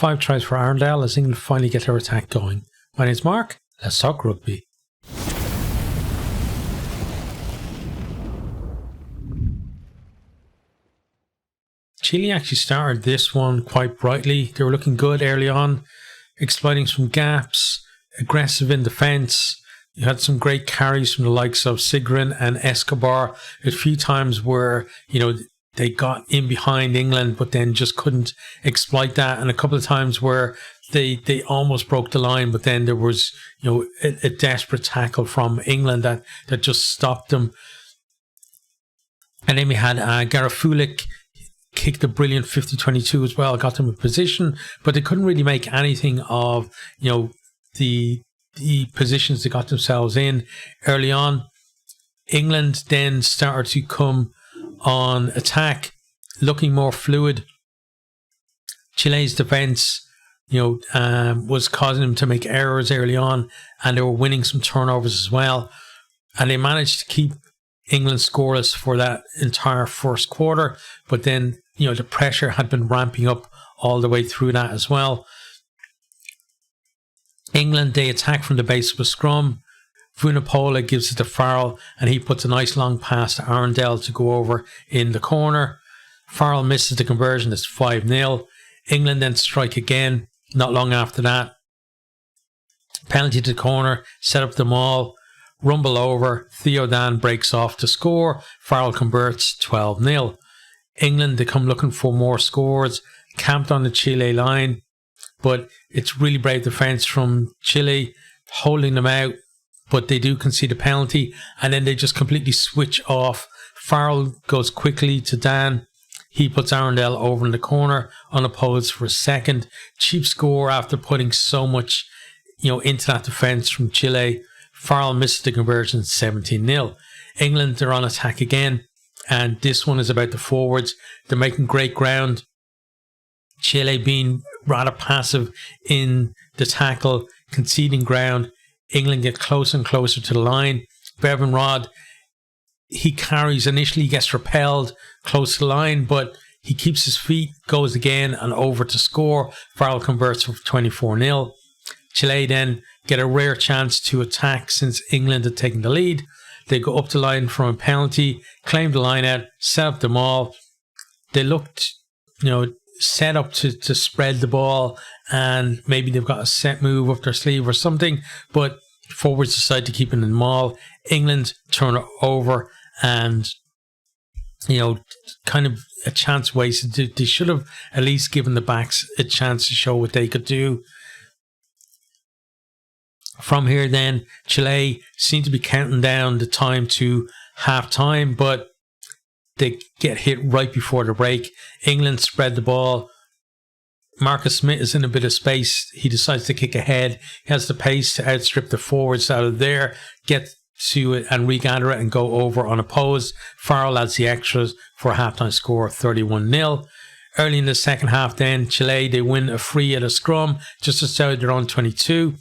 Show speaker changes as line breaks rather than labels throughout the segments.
5 tries for Arndal as England finally get their attack going. My name's Mark, let's talk rugby. Chile actually started this one quite brightly. They were looking good early on, exploiting some gaps, aggressive in defence. You had some great carries from the likes of Sigrin and Escobar. A few times where, they got in behind England, but then just couldn't exploit that. And a couple of times where they almost broke the line, but then there was, a desperate tackle from England that just stopped them. And then we had Garafulik kicked a brilliant 50-22 as well, got them in position, but they couldn't really make anything of, the positions they got themselves in early on. England then started to come on attack, looking more fluid. Chile's defence, was causing them to make errors early on, and they were winning some turnovers as well. And they managed to keep England scoreless for that entire first quarter, but then, the pressure had been ramping up all the way through that as well. England, they attack from the base of a scrum. Vunipola gives it to Farrell, and he puts a nice long pass to Arndal to go over in the corner. Farrell misses the conversion, it's 5-0. England then strike again, not long after that. Penalty to the corner, set up the maul, rumble over. Theo Dan breaks off to score. Farrell converts, 12-0. England, they come looking for more scores, camped on the Chile line, but it's really brave defence from Chile, holding them out, but they do concede a penalty, and then they just completely switch off. Farrell goes quickly to Dan. He puts Arndal over in the corner, unopposed for a second. Cheap score after putting so much, into that defence from Chile. Farrell misses the conversion, 17-0. England, they're on attack again, and this one is about the forwards. They're making great ground. Chile being rather passive in the tackle, conceding ground. England get closer and closer to the line. Bevan Rod, he carries initially, gets repelled close to the line, but he keeps his feet, goes again and over to score. Farrell converts for 24-0. Chile then get a rare chance to attack since England had taken the lead. They go up the line from a penalty, claim the line out, set up the maul. They looked, set up to spread the ball, and maybe they've got a set move up their sleeve or something, but forwards decide to keep it in the maul. England turn it over, and kind of a chance wasted. They should have at least given the backs a chance to show what they could do. From here then, Chile seem to be counting down the time to half time, but they get hit right before the break. England spread the ball. Marcus Smith is in a bit of space. He decides to kick ahead. He has the pace to outstrip the forwards out of there, get to it and regather it and go over unopposed. Farrell adds the extras for a halftime score of 31-0. Early in the second half then, Chile, they win a free at a scrum just outside their own 22.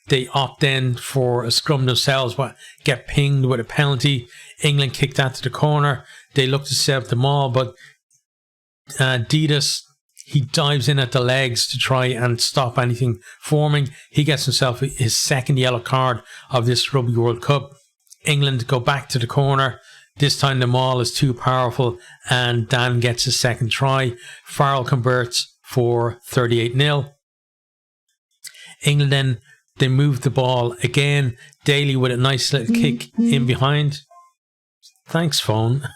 They opt in for a scrum themselves, but get pinged with a penalty. England kick that to the corner. They look to set up the maul, but Didas, he dives in at the legs to try and stop anything forming. He gets himself his second yellow card of this Rugby World Cup. England go back to the corner. This time the maul is too powerful, and Dan gets his second try. Farrell converts for 38-0. England then, they move the ball again. Daly with a nice little kick in behind. Thanks, phone.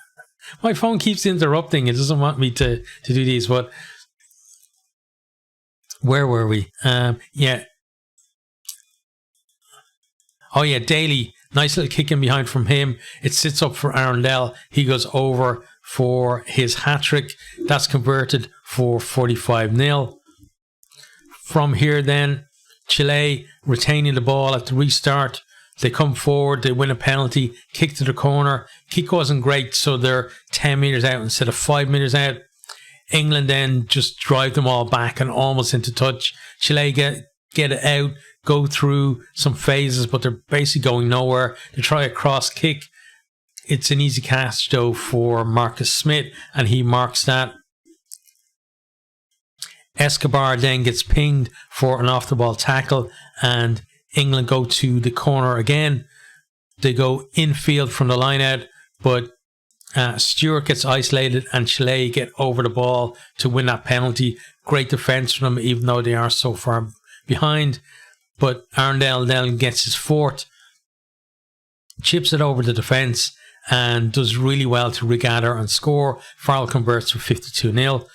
My phone keeps interrupting. It doesn't want me to do these, but where were we? Yeah. Oh yeah, Daly. Nice little kick in behind from him. It sits up for Arndal. He goes over for his hat-trick. That's converted for 45-0. From here then, Chile retaining the ball at the restart. They come forward, they win a penalty, kick to the corner. Kick wasn't great, so they're 10 metres out instead of 5 metres out. England then just drive them all back and almost into touch. Chile get it out, go through some phases, but they're basically going nowhere. They try a cross kick. It's an easy catch though for Marcus Smith, and he marks that. Escobar then gets pinged for an off-the-ball tackle, and England go to the corner again. They go infield from the line out, but Stewart gets isolated and Chile get over the ball to win that penalty. Great defence from them, even though they are so far behind. But Arundel then gets his fourth, chips it over the defence, and does really well to regather and score. Farrell converts for 52-0.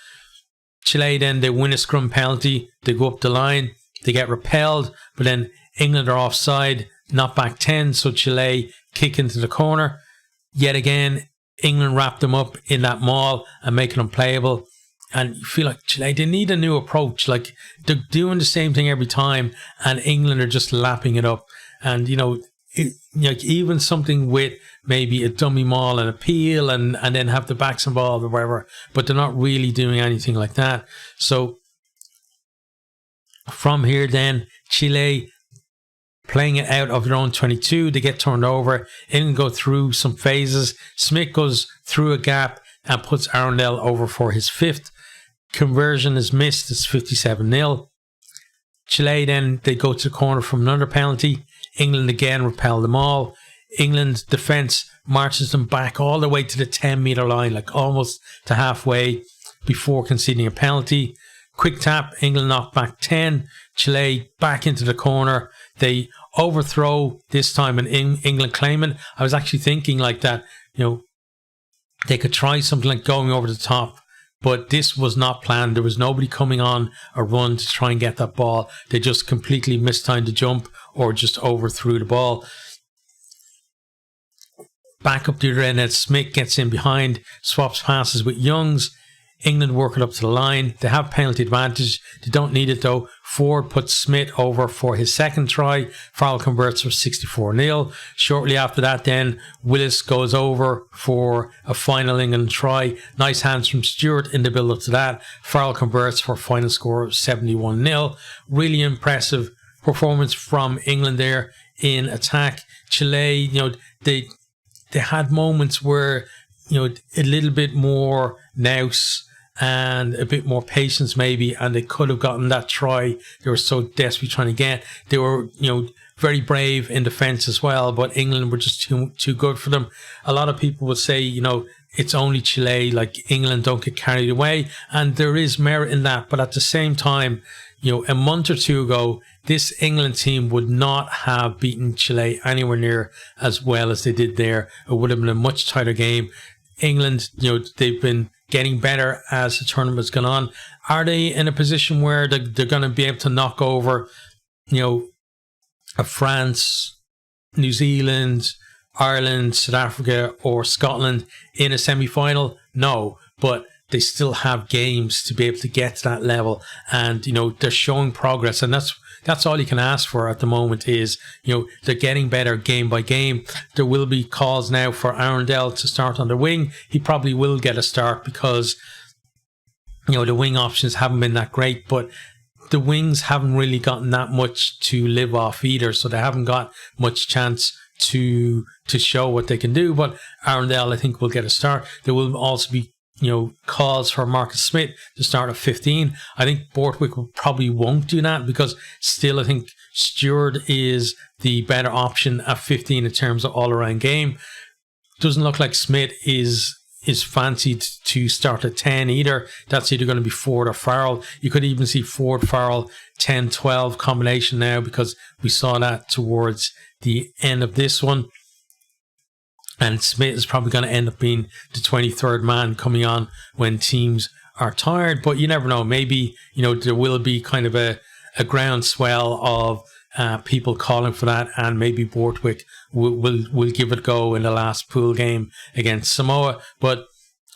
Chile then, they win a scrum penalty. They go up the line. They get repelled, but then England are offside, not back 10, so Chile kick into the corner. Yet again, England wrap them up in that maul and make it unplayable. And you feel like Chile, they need a new approach. Like, they're doing the same thing every time, and England are just lapping it up. And, you know, like even something with maybe a dummy maul and a peel and then have the backs involved or whatever, but they're not really doing anything like that. So from here then, Chile playing it out of their own 22, they get turned over. England go through some phases. Smith goes through a gap and puts Arundel over for his fifth. Conversion is missed. It's 57-0. Chile then, they go to the corner from another penalty. England again repel them all. England's defence marches them back all the way to the 10-metre line, like almost to halfway before conceding a penalty. Quick tap, England knocked back 10. Chile back into the corner. They overthrow this time and England claiming. I was actually thinking like that, you know, they could try something like going over the top, but this was not planned. There was nobody coming on a run to try and get that ball. They just completely mistimed the jump or just overthrew the ball. Back up the other end, Smith gets in behind, swaps passes with Youngs. England work it up to the line. They have penalty advantage. They don't need it though. Ford puts Smith over for his second try. Farrell converts for 64-0. Shortly after that then, Willis goes over for a final England try. Nice hands from Stewart in the build up to that. Farrell converts for a final score of 71-0. Really impressive performance from England there in attack. Chile, you know, they had moments where, you know, a little bit more nous and a bit more patience maybe, and they could have gotten that try they were so desperately trying to get. They were, you know, very brave in defence as well, but England were just too good for them. A lot of people would say, you know, it's only Chile, like England don't get carried away, and there is merit in that, but at the same time, you know, a month or two ago, this England team would not have beaten Chile anywhere near as well as they did there. It would have been a much tighter game. England, you know, they've been getting better as the tournament's gone on. Are they in a position where they're going to be able to knock over, you know, a France, New Zealand, Ireland, South Africa or Scotland in a semi-final? No, but they still have games to be able to get to that level, and, you know, they're showing progress, and that's all you can ask for at the moment is, you know, they're getting better game by game. There will be calls now for Arundel to start on the wing. He probably will get a start because, you know, the wing options haven't been that great, but the wings haven't really gotten that much to live off either, so they haven't got much chance to show what they can do. But Arundel, I think, will get a start. There will also be, you know, calls for Marcus Smith to start at 15. I think Borthwick probably won't do that because still I think Stewart is the better option at 15 in terms of all-around game. Doesn't look like Smith is fancied to start at 10 either. That's either going to be Ford or Farrell. You could even see Ford, Farrell, 10-12 combination now because we saw that towards the end of this one. And Smith is probably going to end up being the 23rd man coming on when teams are tired. But you never know. Maybe, you know, there will be kind of a groundswell of people calling for that. And maybe Borthwick will give it a go in the last pool game against Samoa. But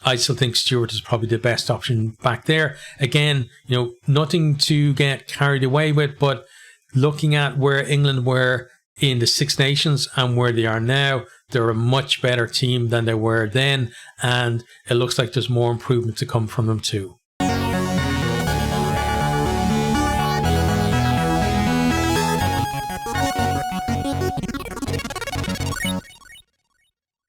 I still think Stewart is probably the best option back there. Again, you know, nothing to get carried away with. But looking at where England were in the Six Nations and where they are now, they're a much better team than they were then, and it looks like there's more improvement to come from them too.